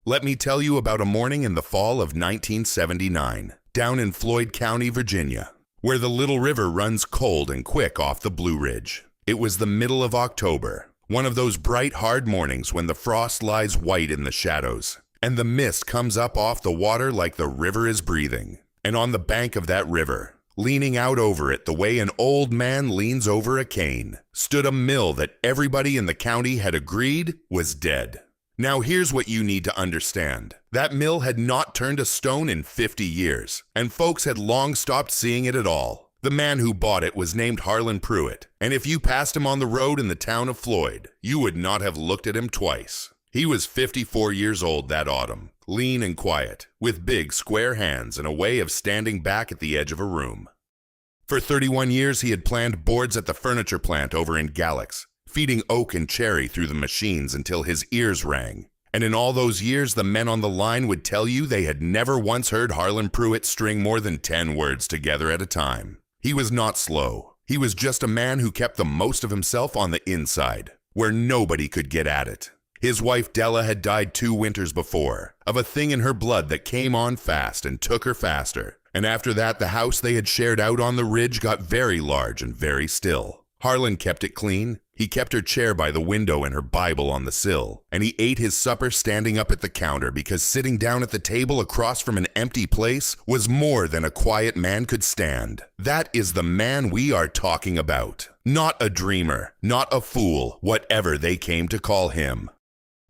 Let me tell you about a morning in the fall of 1979, down in Floyd County, Virginia, where the Little River runs cold and quick off the Blue Ridge. It was the middle of October, one of those bright, hard mornings when the frost lies white in the shadows, and the mist comes up off the water like the river is breathing. And on the bank of that river, leaning out over it the way an old man leans over a cane, stood a mill that everybody in the county had agreed was dead. Now here's what you need to understand. That mill had not turned a stone in 50 years, and folks had long stopped seeing it at all. The man who bought it was named Harlan Pruitt, and if you passed him on the road in the town of Floyd, you would not have looked at him twice. He was 54 years old that autumn, lean and quiet, with big square hands and a way of standing back at the edge of a room. For 31 years he had planned boards at the furniture plant over in Galax, feeding oak and cherry through the machines until his ears rang. And in all those years, the men on the line would tell you they had never once heard Harlan Pruitt string more than 10 words together at a time. He was not slow. He was just a man who kept the most of himself on the inside, where nobody could get at it. His wife Della had died 2 winters before, of a thing in her blood that came on fast and took her faster. And after that, the house they had shared out on the ridge got very large and very still. Harlan kept it clean. He kept her chair by the window and her Bible on the sill, and he ate his supper standing up at the counter because sitting down at the table across from an empty place was more than a quiet man could stand. That is the man we are talking about. Not a dreamer, not a fool, whatever they came to call him.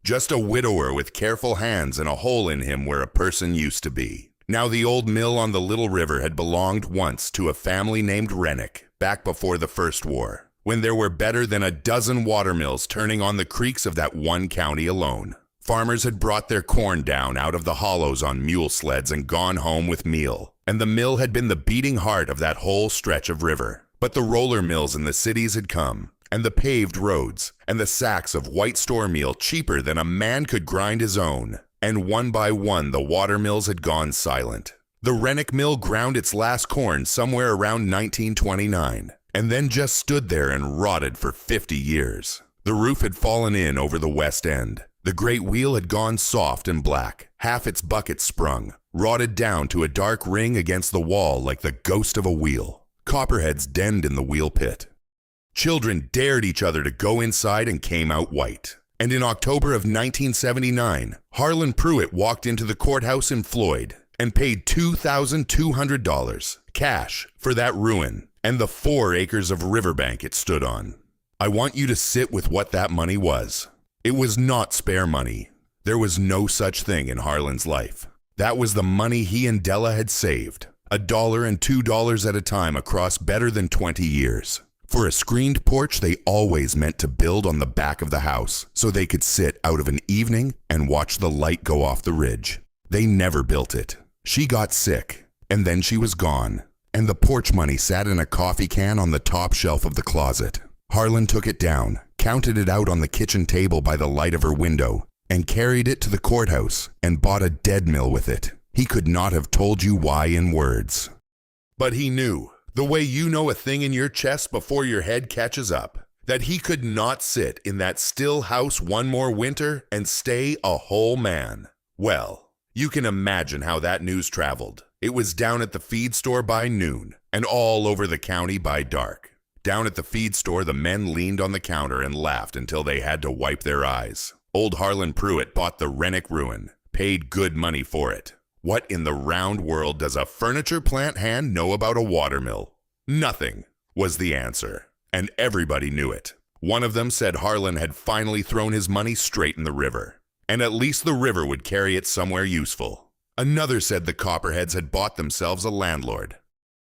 Just a widower with careful hands and a hole in him where a person used to be. Now the old mill on the Little River had belonged once to a family named Rennick, back before the First War, when there were better than a dozen watermills turning on the creeks of that one county alone. Farmers had brought their corn down out of the hollows on mule sleds and gone home with meal, and the mill had been the beating heart of that whole stretch of river. But the roller mills in the cities had come, and the paved roads, and the sacks of white store meal cheaper than a man could grind his own. And one by one the watermills had gone silent. The Rennick mill ground its last corn somewhere around 1929, and then just stood there and rotted for 50 years. The roof had fallen in over the west end. The great wheel had gone soft and black, half its bucket sprung, rotted down to a dark ring against the wall like the ghost of a wheel. Copperheads denned in the wheel pit. Children dared each other to go inside and came out white. And in October of 1979, Harlan Pruitt walked into the courthouse in Floyd and paid $2,200 cash for that ruin and the 4 acres of riverbank it stood on. I want you to sit with what that money was. It was not spare money. There was no such thing in Harlan's life. That was the money he and Della had saved, $1 and $2 at a time across better than 20 years. For a screened porch they always meant to build on the back of the house so they could sit out of an evening and watch the light go off the ridge. They never built it. She got sick, and then she was gone, and the porch money sat in a coffee can on the top shelf of the closet. Harlan took it down, counted it out on the kitchen table by the light of her window, and carried it to the courthouse and bought a dead mill with it. He could not have told you why in words. But he knew. The way you know a thing in your chest before your head catches up, that he could not sit in that still house one more winter and stay a whole man. Well, you can imagine how that news traveled. It was down at the feed store by noon and all over the county by dark. Down at the feed store, the men leaned on the counter and laughed until they had to wipe their eyes. Old Harlan Pruitt bought the Rennick ruin, paid good money for it. What in the round world does a furniture plant hand know about a watermill? Nothing, was the answer, and everybody knew it. One of them said Harlan had finally thrown his money straight in the river, and at least the river would carry it somewhere useful. Another said the Copperheads had bought themselves a landlord.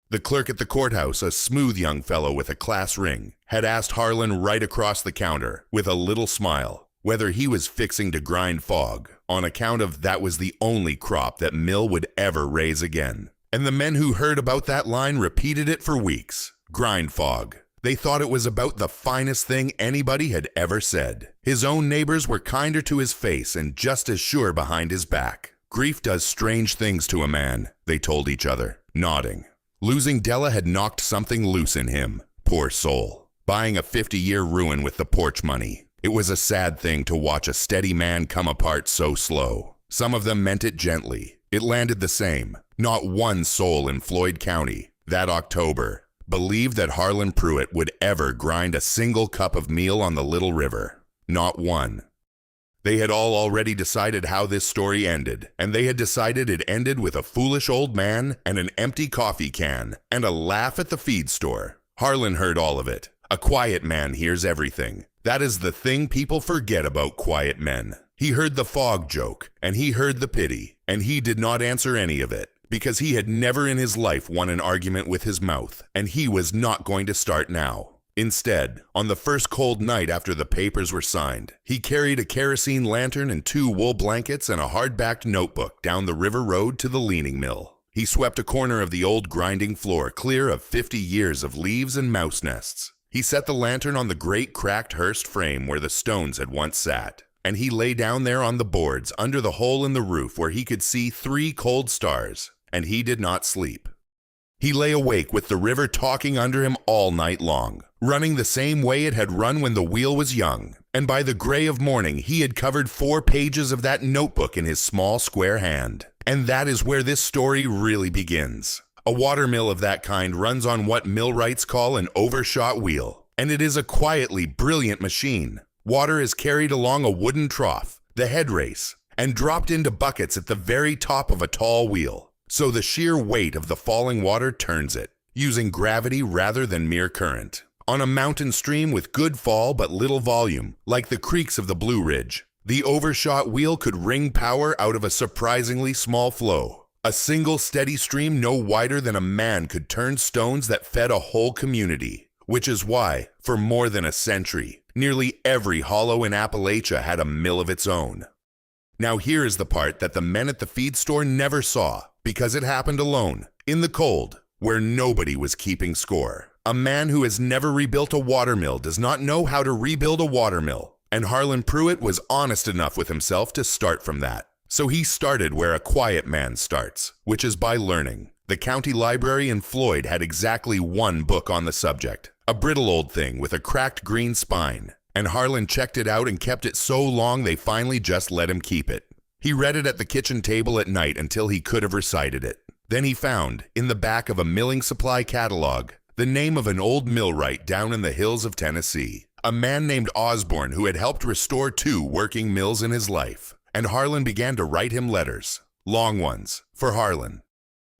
The clerk at the courthouse, a smooth young fellow with a class ring, had asked Harlan right across the counter, with a little smile, whether he was fixing to grind fog, on account of that was the only crop that mill would ever raise again. And the men who heard about that line repeated it for weeks. Grind fog. They thought it was about the finest thing anybody had ever said. His own neighbors were kinder to his face and just as sure behind his back. Grief does strange things to a man, they told each other, nodding. Losing Della had knocked something loose in him, poor soul. Buying a 50-year ruin with the porch money. It was a sad thing to watch a steady man come apart so slow. Some of them meant it gently. It landed the same. Not one soul in Floyd County that October believed that Harlan Pruitt would ever grind a single cup of meal on the Little River. Not one. They had all already decided how this story ended, and they had decided it ended with a foolish old man and an empty coffee can and a laugh at the feed store. Harlan heard all of it. A quiet man hears everything. That is the thing people forget about quiet men. He heard the fog joke, and he heard the pity, and he did not answer any of it, because he had never in his life won an argument with his mouth, and he was not going to start now. Instead, on the first cold night after the papers were signed, he carried a kerosene lantern and 2 wool blankets and a hard-backed notebook down the river road to the leaning mill. He swept a corner of the old grinding floor clear of 50 years of leaves and mouse nests. He set the lantern on the great cracked Hearst frame where the stones had once sat, and he lay down there on the boards under the hole in the roof where he could see 3 cold stars, and he did not sleep. He lay awake with the river talking under him all night long, running the same way it had run when the wheel was young, and by the gray of morning he had covered 4 pages of that notebook in his small square hand. And that is where this story really begins. A watermill of that kind runs on what millwrights call an overshot wheel, and it is a quietly brilliant machine. Water is carried along a wooden trough, the head race, and dropped into buckets at the very top of a tall wheel. So the sheer weight of the falling water turns it, using gravity rather than mere current. On a mountain stream with good fall but little volume, like the creeks of the Blue Ridge, the overshot wheel could wring power out of a surprisingly small flow. A single steady stream no wider than a man could turn stones that fed a whole community, which is why, for more than a century, nearly every hollow in Appalachia had a mill of its own. Now here is the part that the men at the feed store never saw, because it happened alone, in the cold, where nobody was keeping score. A man who has never rebuilt a watermill does not know how to rebuild a watermill, and Harlan Pruitt was honest enough with himself to start from that. So he started where a quiet man starts, which is by learning. The county library in Floyd had exactly 1 book on the subject, a brittle old thing with a cracked green spine, and Harlan checked it out and kept it so long they finally just let him keep it. He read it at the kitchen table at night until he could have recited it. Then he found, in the back of a milling supply catalog, the name of an old millwright down in the hills of Tennessee, a man named Osborne who had helped restore 2 working mills in his life, and Harlan began to write him letters, long ones, for Harlan.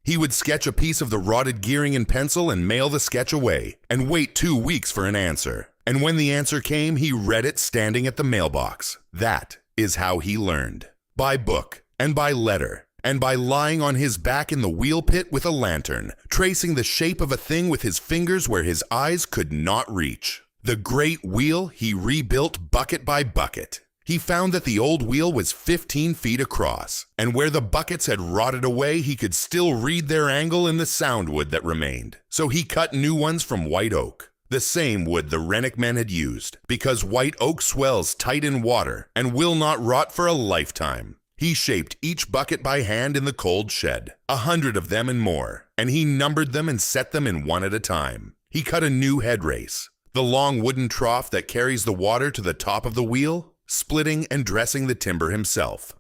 He would sketch a piece of the rotted gearing in pencil and mail the sketch away, and wait 2 weeks for an answer. And when the answer came, he read it standing at the mailbox. That is how he learned. By book, and by letter, and by lying on his back in the wheel pit with a lantern, tracing the shape of a thing with his fingers where his eyes could not reach. The great wheel he rebuilt bucket by bucket. He found that the old wheel was 15 feet across, and where the buckets had rotted away, he could still read their angle in the sound wood that remained. So he cut new ones from white oak, the same wood the Rennick men had used, because white oak swells tight in water and will not rot for a lifetime. He shaped each bucket by hand in the cold shed, 100 of them and more, and he numbered them and set them in 1 at a time. He cut a new head race, the long wooden trough that carries the water to the top of the wheel, splitting and dressing the timber himself.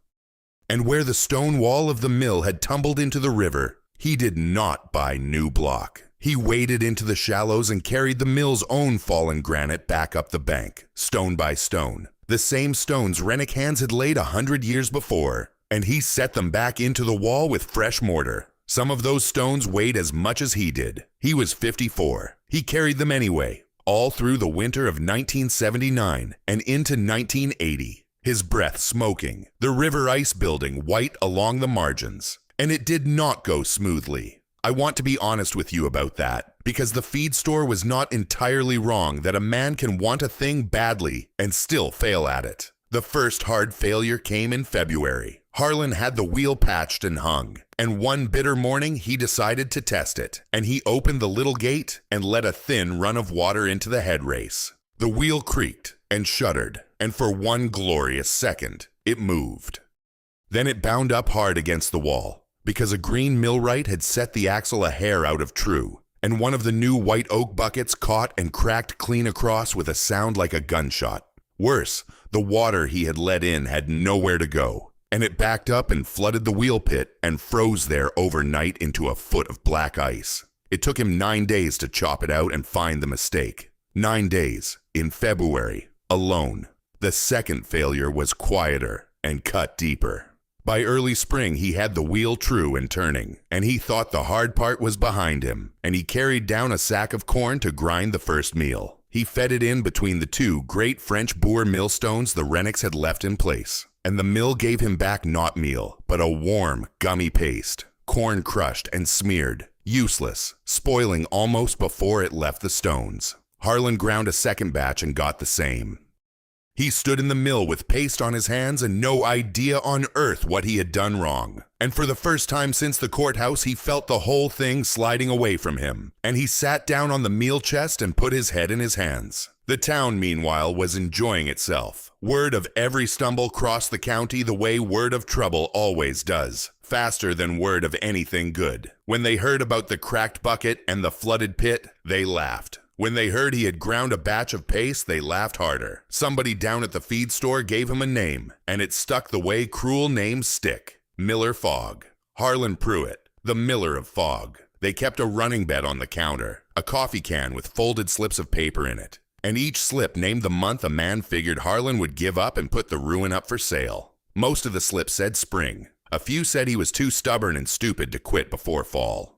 And where the stone wall of the mill had tumbled into the river, he did not buy new block. He waded into the shallows and carried the mill's own fallen granite back up the bank, stone by stone. The same stones Rennick hands had laid 100 years before, and he set them back into the wall with fresh mortar. Some of those stones weighed as much as he did. He was 54. He carried them anyway, all through the winter of 1979 and into 1980, his breath smoking, the river ice building white along the margins. And it did not go smoothly. I want to be honest with you about that, because the feed store was not entirely wrong that a man can want a thing badly and still fail at it. The first hard failure came in February. Harlan had the wheel patched and hung, and one bitter morning he decided to test it, and he opened the little gate and let a thin run of water into the head race. The wheel creaked and shuddered, and for 1 glorious second, it moved. Then it bound up hard against the wall, because a green millwright had set the axle a hair out of true, and one of the new white oak buckets caught and cracked clean across with a sound like a gunshot. Worse, the water he had let in had nowhere to go. and it backed up and flooded the wheel pit and froze there overnight into a foot of black ice. It took him 9 days to chop it out and find the mistake. 9 days, in February, alone. The second failure was quieter and cut deeper. By early spring, he had the wheel true and turning, and he thought the hard part was behind him, and he carried down a sack of corn to grind the first meal. He fed it in between the two great French boer millstones the Rennicks had left in place, and the mill gave him back not meal, but a warm, gummy paste, corn crushed and smeared, useless, spoiling almost before it left the stones. Harlan ground a second batch and got the same. He stood in the mill with paste on his hands and no idea on earth what he had done wrong. And for the first time since the courthouse, he felt the whole thing sliding away from him. And he sat down on the meal chest and put his head in his hands. The town, meanwhile, was enjoying itself. Word of every stumble crossed the county the way word of trouble always does. Faster than word of anything good. When they heard about the cracked bucket and the flooded pit, they laughed. When they heard he had ground a batch of paste, they laughed harder. Somebody down at the feed store gave him a name, and it stuck the way cruel names stick. Miller Fogg. Harlan Pruitt, the Miller of Fogg. They kept a running bet on the counter, a coffee can with folded slips of paper in it. And each slip named the month a man figured Harlan would give up and put the ruin up for sale. Most of the slips said spring. A few said he was too stubborn and stupid to quit before fall.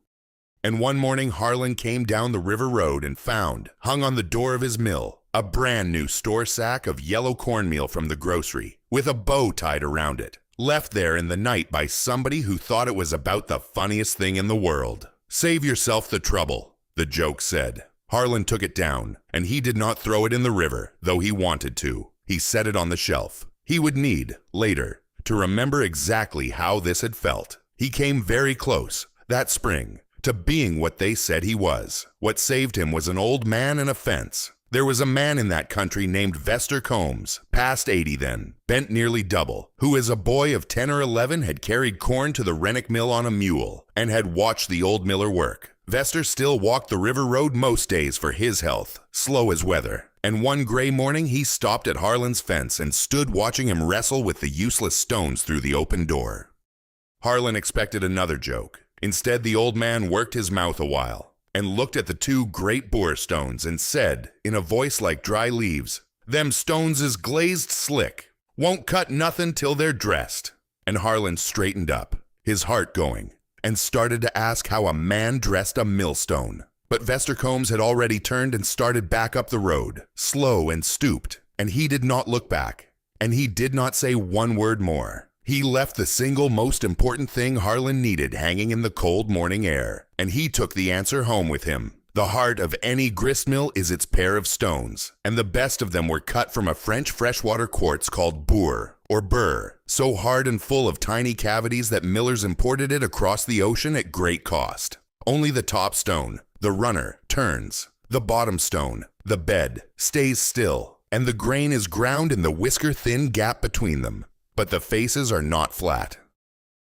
And one morning Harlan came down the river road and found, hung on the door of his mill, a brand new store sack of yellow cornmeal from the grocery, with a bow tied around it, left there in the night by somebody who thought it was about the funniest thing in the world. "Save yourself the trouble," the joke said. Harlan took it down, and he did not throw it in the river, though he wanted to. He set it on the shelf. He would need, later, to remember exactly how this had felt. He came very close, that spring, to being what they said he was. What saved him was an old man and a fence. There was a man in that country named Vester Combs, past 80 then, bent nearly double, who as a boy of 10 or 11 had carried corn to the Rennick mill on a mule, and had watched the old miller work. Vester still walked the river road most days for his health, slow as weather. And one gray morning he stopped at Harlan's fence and stood watching him wrestle with the useless stones through the open door. Harlan expected another joke. Instead, the old man worked his mouth a while and looked at the two great boar stones and said, in a voice like dry leaves, "Them stones is glazed slick. Won't cut nothin' till they're dressed." And Harlan straightened up, his heart going, and started to ask how a man dressed a millstone. But Vester Combs had already turned and started back up the road, slow and stooped, and he did not look back, and he did not say one word more. He left the single most important thing Harlan needed hanging in the cold morning air, and he took the answer home with him. The heart of any gristmill is its pair of stones, and the best of them were cut from a French freshwater quartz called boer, or burr, so hard and full of tiny cavities that millers imported it across the ocean at great cost. Only the top stone, the runner, turns. The bottom stone, the bed, stays still, and the grain is ground in the whisker-thin gap between them. But the faces are not flat.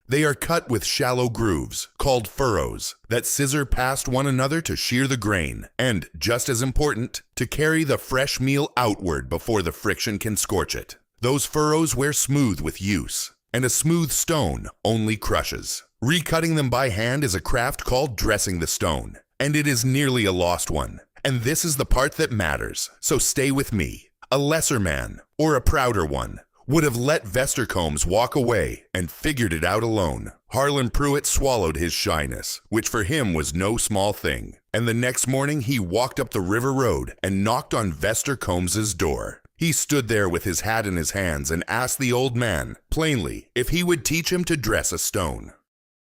They are cut with shallow grooves, called furrows, that scissor past one another to shear the grain, and, just as important, to carry the fresh meal outward before the friction can scorch it. Those furrows wear smooth with use, and a smooth stone only crushes. Recutting them by hand is a craft called dressing the stone, and it is nearly a lost one. And this is the part that matters, so stay with me. A lesser man, or a prouder one, would have let Vester Combs walk away and figured it out alone. Harlan Pruitt swallowed his shyness, which for him was no small thing, and the next morning he walked up the river road and knocked on Vester Combs's door. He stood there with his hat in his hands and asked the old man, plainly, if he would teach him to dress a stone.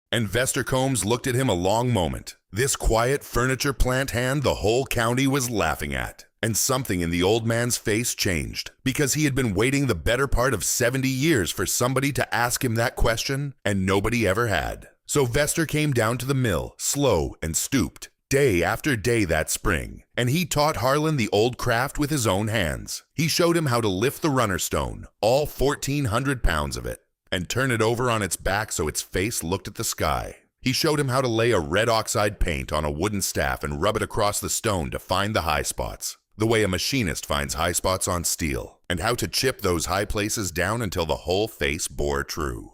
And Vester Combs looked at him a long moment, this quiet furniture plant hand the whole county was laughing at. And something in the old man's face changed, because he had been waiting the better part of 70 years for somebody to ask him that question, and nobody ever had. So Vester came down to the mill, slow and stooped, day after day that spring, and he taught Harlan the old craft with his own hands. He showed him how to lift the runner stone, all 1,400 pounds of it, and turn it over on its back so its face looked at the sky. He showed him how to lay a red oxide paint on a wooden staff and rub it across the stone to find the high spots. the way a machinist finds high spots on steel, and how to chip those high places down until the whole face bore true.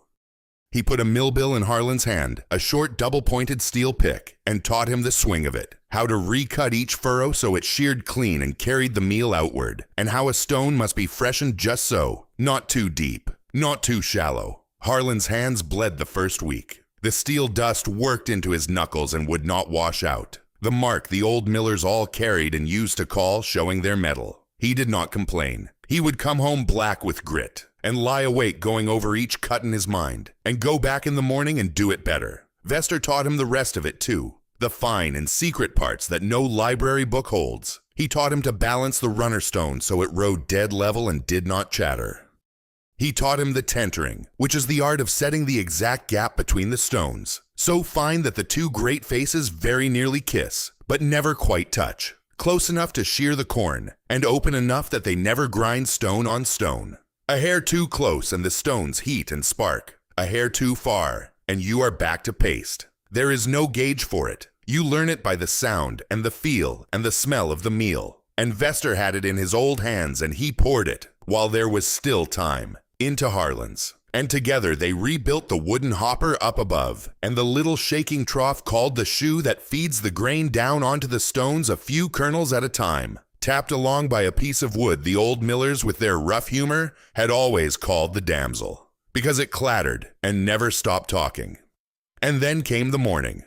He put a mill bill in Harlan's hand, a short double-pointed steel pick, and taught him the swing of it, how to recut each furrow so it sheared clean and carried the meal outward, and how a stone must be freshened just so, not too deep, not too shallow. Harlan's hands bled the first week. The steel dust worked into his knuckles and would not wash out, the mark the old millers all carried and used to call showing their mettle. He did not complain. He would come home black with grit, and lie awake going over each cut in his mind, and go back in the morning and do it better. Vester taught him the rest of it too, the fine and secret parts that no library book holds. He taught him to balance the runner stone so it rode dead level and did not chatter. He taught him the tentering, which is the art of setting the exact gap between the stones, so fine that the two great faces very nearly kiss, but never quite touch, close enough to shear the corn, and open enough that they never grind stone on stone. A hair too close and the stones heat and spark. A hair too far, and you are back to paste. There is no gauge for it. You learn it by the sound and the feel and the smell of the meal. And Vester had it in his old hands, and he poured it, while there was still time, into Harlan's. And together they rebuilt the wooden hopper up above, and the little shaking trough called the shoe that feeds the grain down onto the stones a few kernels at a time, tapped along by a piece of wood the old millers with their rough humor had always called the damsel, because it clattered and never stopped talking. And then came the morning.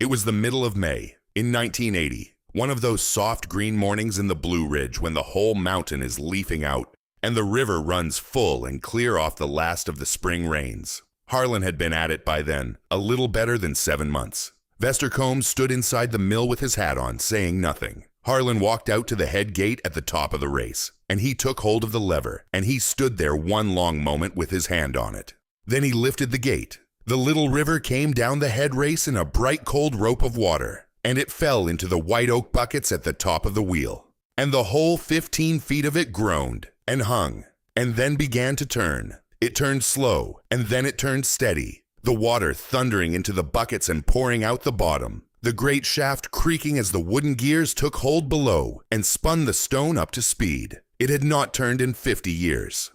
It was the middle of May, in 1980, one of those soft green mornings in the Blue Ridge when the whole mountain is leafing out, and the river runs full and clear off the last of the spring rains. Harlan had been at it by then, a little better than 7 months. Vester Combs stood inside the mill with his hat on, saying nothing. Harlan walked out to the head gate at the top of the race, and he took hold of the lever, and he stood there one long moment with his hand on it. Then he lifted the gate. The little river came down the head race in a bright cold rope of water, and it fell into the white oak buckets at the top of the wheel. And the whole 15 feet of it groaned, and hung, and then began to turn. It turned slow, and then it turned steady, the water thundering into the buckets and pouring out the bottom, the great shaft creaking as the wooden gears took hold below and spun the stone up to speed. It had not turned in 50 years.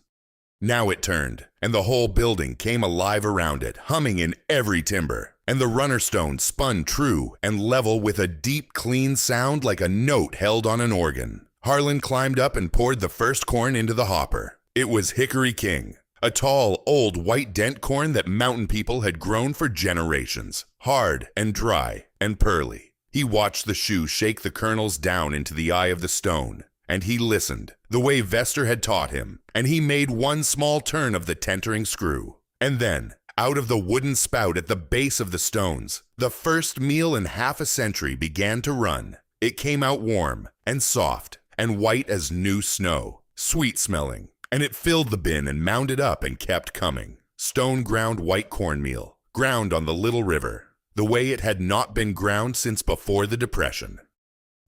Now it turned, and the whole building came alive around it, humming in every timber, and the runner stone spun true and level with a deep, clean sound like a note held on an organ. Harlan climbed up and poured the first corn into the hopper. It was Hickory King, a tall, old white dent corn that mountain people had grown for generations, hard and dry and pearly. He watched the shoe shake the kernels down into the eye of the stone, and he listened, the way Vester had taught him, and he made one small turn of the tentering screw. And then, out of the wooden spout at the base of the stones, the first meal in half a century began to run. It came out warm and soft and white as new snow, sweet-smelling, and it filled the bin and mounded up and kept coming. Stone-ground white cornmeal, ground on the little river, the way it had not been ground since before the Depression.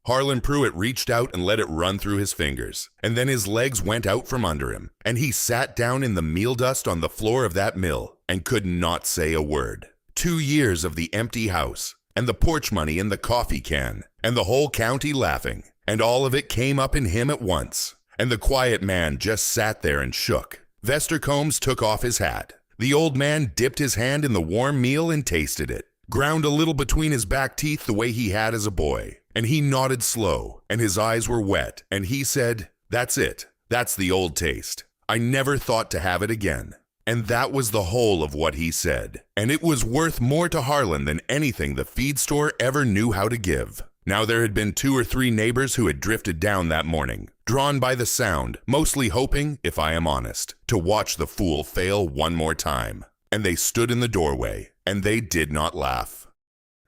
Harlan Pruitt reached out and let it run through his fingers, and then his legs went out from under him, and he sat down in the meal dust on the floor of that mill and could not say a word. 2 years of the empty house, and the porch money in the coffee can, and the whole county laughing, and all of it came up in him at once, and the quiet man just sat there and shook. Vester Combs took off his hat. The old man dipped his hand in the warm meal and tasted it, ground a little between his back teeth the way he had as a boy, and he nodded slow, and his eyes were wet, and he said, "That's it. That's the old taste. I never thought to have it again." And that was the whole of what he said, and it was worth more to Harlan than anything the feed store ever knew how to give. Now there had been 2 or 3 neighbors who had drifted down that morning, drawn by the sound, mostly hoping, if I am honest, to watch the fool fail one more time. And they stood in the doorway, and they did not laugh.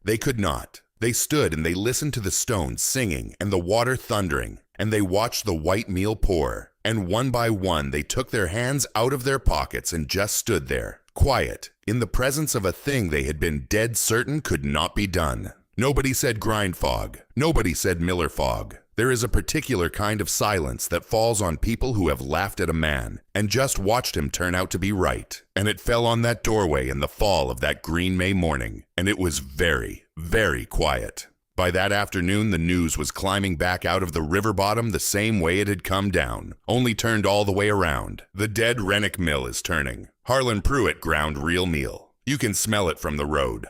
They could not. They stood and they listened to the stones singing and the water thundering, and they watched the white meal pour, and one by one they took their hands out of their pockets and just stood there, quiet, in the presence of a thing they had been dead certain could not be done. Nobody said grind fog. Nobody said miller fog. There is a particular kind of silence that falls on people who have laughed at a man and just watched him turn out to be right. And it fell on that doorway in the fall of that green May morning, and it was very, very quiet. By that afternoon, the news was climbing back out of the river bottom the same way it had come down, only turned all the way around. The dead rennock mill is turning. Harlan Pruitt ground real meal. You can smell it from the road.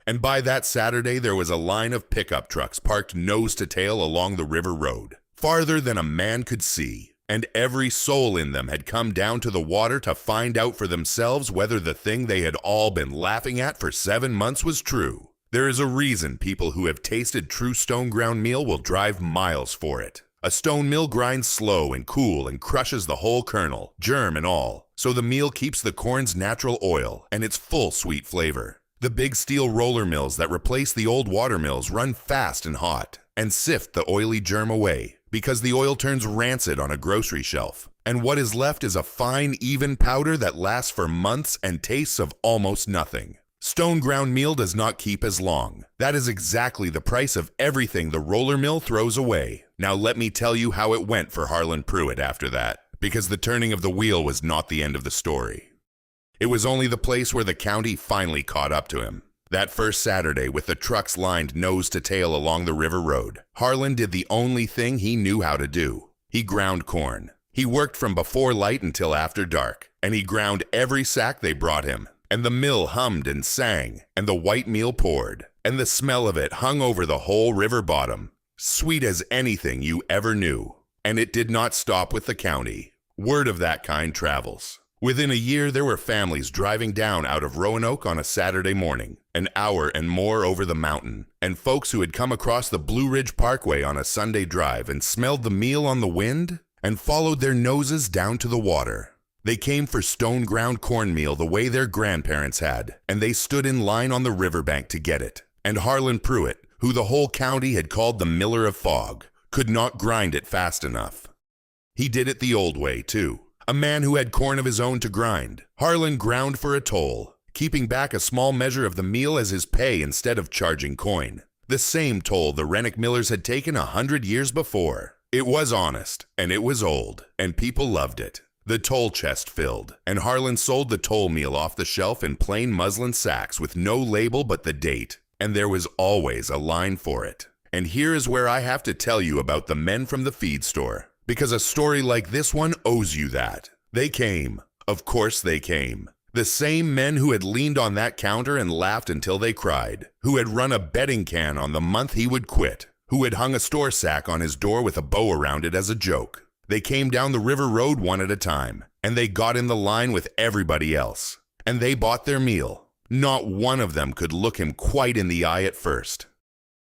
And by that Saturday, there was a line of pickup trucks parked nose to tail along the river road, farther than a man could see. And every soul in them had come down to the water to find out for themselves whether the thing they had all been laughing at for 7 months was true. There is a reason people who have tasted true stone ground meal will drive miles for it. A stone mill grinds slow and cool and crushes the whole kernel, germ and all, so the meal keeps the corn's natural oil and its full sweet flavor. The big steel roller mills that replace the old water mills run fast and hot and sift the oily germ away, because the oil turns rancid on a grocery shelf, and what is left is a fine, even powder that lasts for months and tastes of almost nothing. Stone ground meal does not keep as long. That is exactly the price of everything the roller mill throws away. Now let me tell you how it went for Harlan Pruitt after that, because the turning of the wheel was not the end of the story. It was only the place where the county finally caught up to him. That first Saturday, with the trucks lined nose to tail along the river road, Harlan did the only thing he knew how to do. He ground corn. He worked from before light until after dark, and he ground every sack they brought him. And the mill hummed and sang, and the white meal poured, and the smell of it hung over the whole river bottom, sweet as anything you ever knew. And it did not stop with the county. Word of that kind travels. Within a year, there were families driving down out of Roanoke on a Saturday morning, an hour and more over the mountain, and folks who had come across the Blue Ridge Parkway on a Sunday drive and smelled the meal on the wind and followed their noses down to the water. They came for stone ground cornmeal the way their grandparents had, and they stood in line on the riverbank to get it. And Harlan Pruitt, who the whole county had called the Miller of Fog, could not grind it fast enough. He did it the old way, too. A man who had corn of his own to grind. Harlan ground for a toll, keeping back a small measure of the meal as his pay instead of charging coin. The same toll the rennock millers had taken 100 years before. It was honest, and it was old, and people loved it. The toll chest filled, and Harlan sold the toll meal off the shelf in plain muslin sacks with no label but the date, and there was always a line for it. And here is where I have to tell you about the men from the feed store, because a story like this one owes you that. They came. Of course they came. The same men who had leaned on that counter and laughed until they cried, who had run a betting can on the month he would quit, who had hung a store sack on his door with a bow around it as a joke. They came down the river road one at a time, and they got in the line with everybody else. And they bought their meal. Not one of them could look him quite in the eye at first.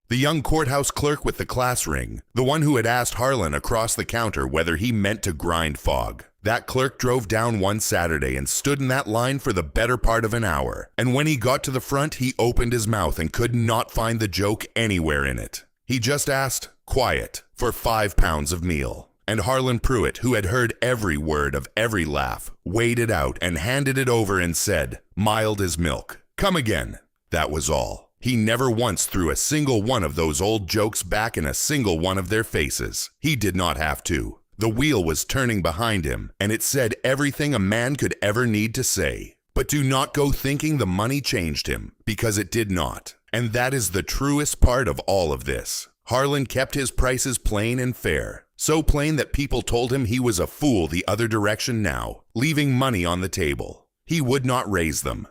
The young courthouse clerk with the class ring, the one who had asked Harlan across the counter whether he meant to grind fog. That clerk drove down one Saturday and stood in that line for the better part of an hour. And when he got to the front, he opened his mouth and could not find the joke anywhere in it. He just asked, quiet, for 5 pounds of meal. And Harlan Pruitt, who had heard every word of every laugh, weighed it out and handed it over and said, mild as milk. Come again. That was all. He never once threw a single one of those old jokes back in a single one of their faces. He did not have to. The wheel was turning behind him, and it said everything a man could ever need to say. But do not go thinking the money changed him, because it did not. And that is the truest part of all of this. Harlan kept his prices plain and fair. So plain that people told him he was a fool the other direction now, leaving money on the table. He would not raise them.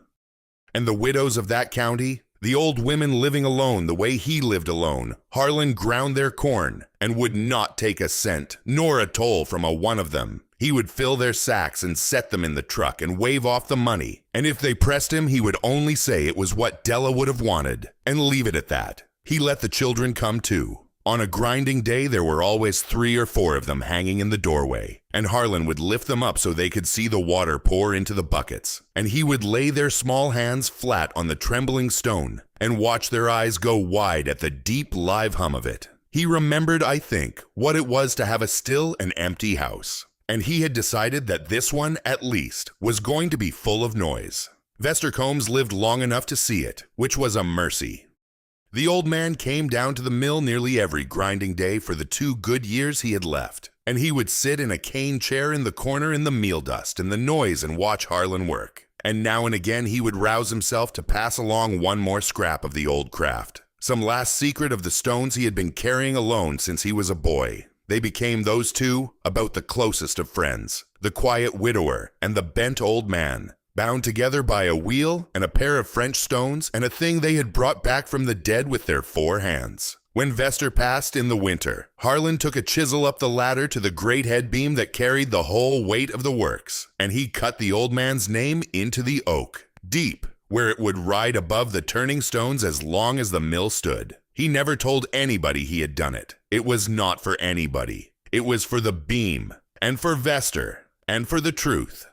And the widows of that county, the old women living alone the way he lived alone, Harlan ground their corn and would not take a cent, nor a toll from a one of them. He would fill their sacks and set them in the truck and wave off the money. And if they pressed him, he would only say it was what Della would have wanted, and leave it at that. He let the children come too. On a grinding day, there were always 3 or 4 of them hanging in the doorway, and Harlan would lift them up so they could see the water pour into the buckets, and he would lay their small hands flat on the trembling stone and watch their eyes go wide at the deep live hum of it. He remembered, I think, what it was to have a still and empty house, and he had decided that this one, at least, was going to be full of noise. Vester Combs lived long enough to see it, which was a mercy. The old man came down to the mill nearly every grinding day for the 2 good years he had left, and he would sit in a cane chair in the corner in the meal dust and the noise and watch Harlan work. And now and again he would rouse himself to pass along one more scrap of the old craft. some last secret of the stones he had been carrying alone since he was a boy. They became, those two, about the closest of friends, the quiet widower and the bent old man, bound together by a wheel and a pair of French stones and a thing they had brought back from the dead with their 4 hands. When Vester passed in the winter, Harlan took a chisel up the ladder to the great head beam that carried the whole weight of the works, and he cut the old man's name into the oak, deep, where it would ride above the turning stones as long as the mill stood. He never told anybody he had done it. It was not for anybody. It was for the beam, and for Vester, and for the truth.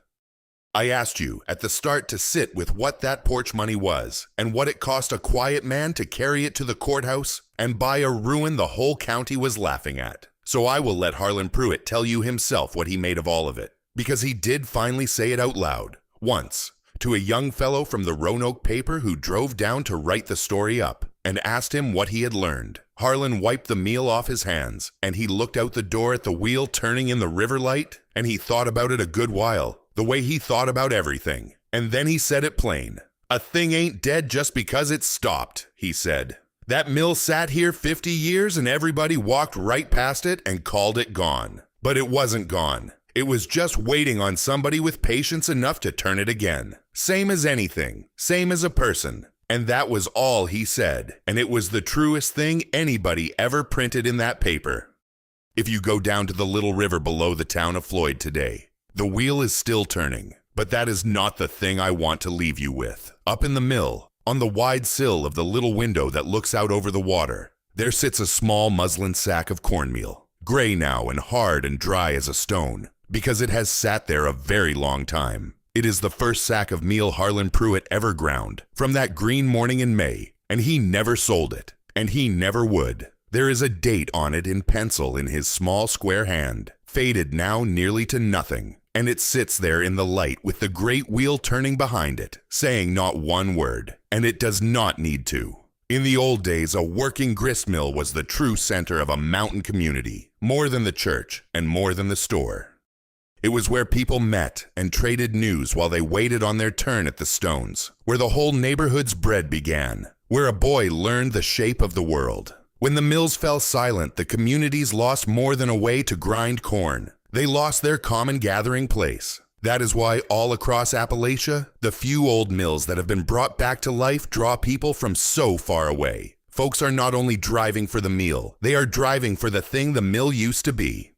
I asked you at the start to sit with what that porch money was, and what it cost a quiet man to carry it to the courthouse and buy a ruin the whole county was laughing at. So I will let Harlan Pruitt tell you himself what he made of all of it, because he did finally say it out loud, once, to a young fellow from the Roanoke paper who drove down to write the story up, and asked him what he had learned. Harlan wiped the meal off his hands, and he looked out the door at the wheel turning in the river light, and he thought about it a good while, the way he thought about everything. And then he said it plain. "A thing ain't dead just because it's stopped," he said. "That mill sat here 50 years and everybody walked right past it and called it gone. But it wasn't gone. It was just waiting on somebody with patience enough to turn it again. Same as anything, same as a person." And that was all he said, and it was the truest thing anybody ever printed in that paper. If you go down to the little river below the town of Floyd today, the wheel is still turning, but that is not the thing I want to leave you with. Up in the mill, on the wide sill of the little window that looks out over the water, there sits a small muslin sack of cornmeal, gray now and hard and dry as a stone, because it has sat there a very long time. It is the first sack of meal Harlan Pruitt ever ground, from that green morning in May, and he never sold it, and he never would. There is a date on it in pencil in his small square hand, faded now nearly to nothing, and it sits there in the light with the great wheel turning behind it, saying not one word, and it does not need to. In the old days, a working gristmill was the true center of a mountain community, more than the church and more than the store. It was where people met and traded news while they waited on their turn at the stones, where the whole neighborhood's bread began, where a boy learned the shape of the world. When the mills fell silent, the communities lost more than a way to grind corn. They lost their common gathering place. That is why all across Appalachia, the few old mills that have been brought back to life draw people from so far away. Folks are not only driving for the meal, they are driving for the thing the mill used to be.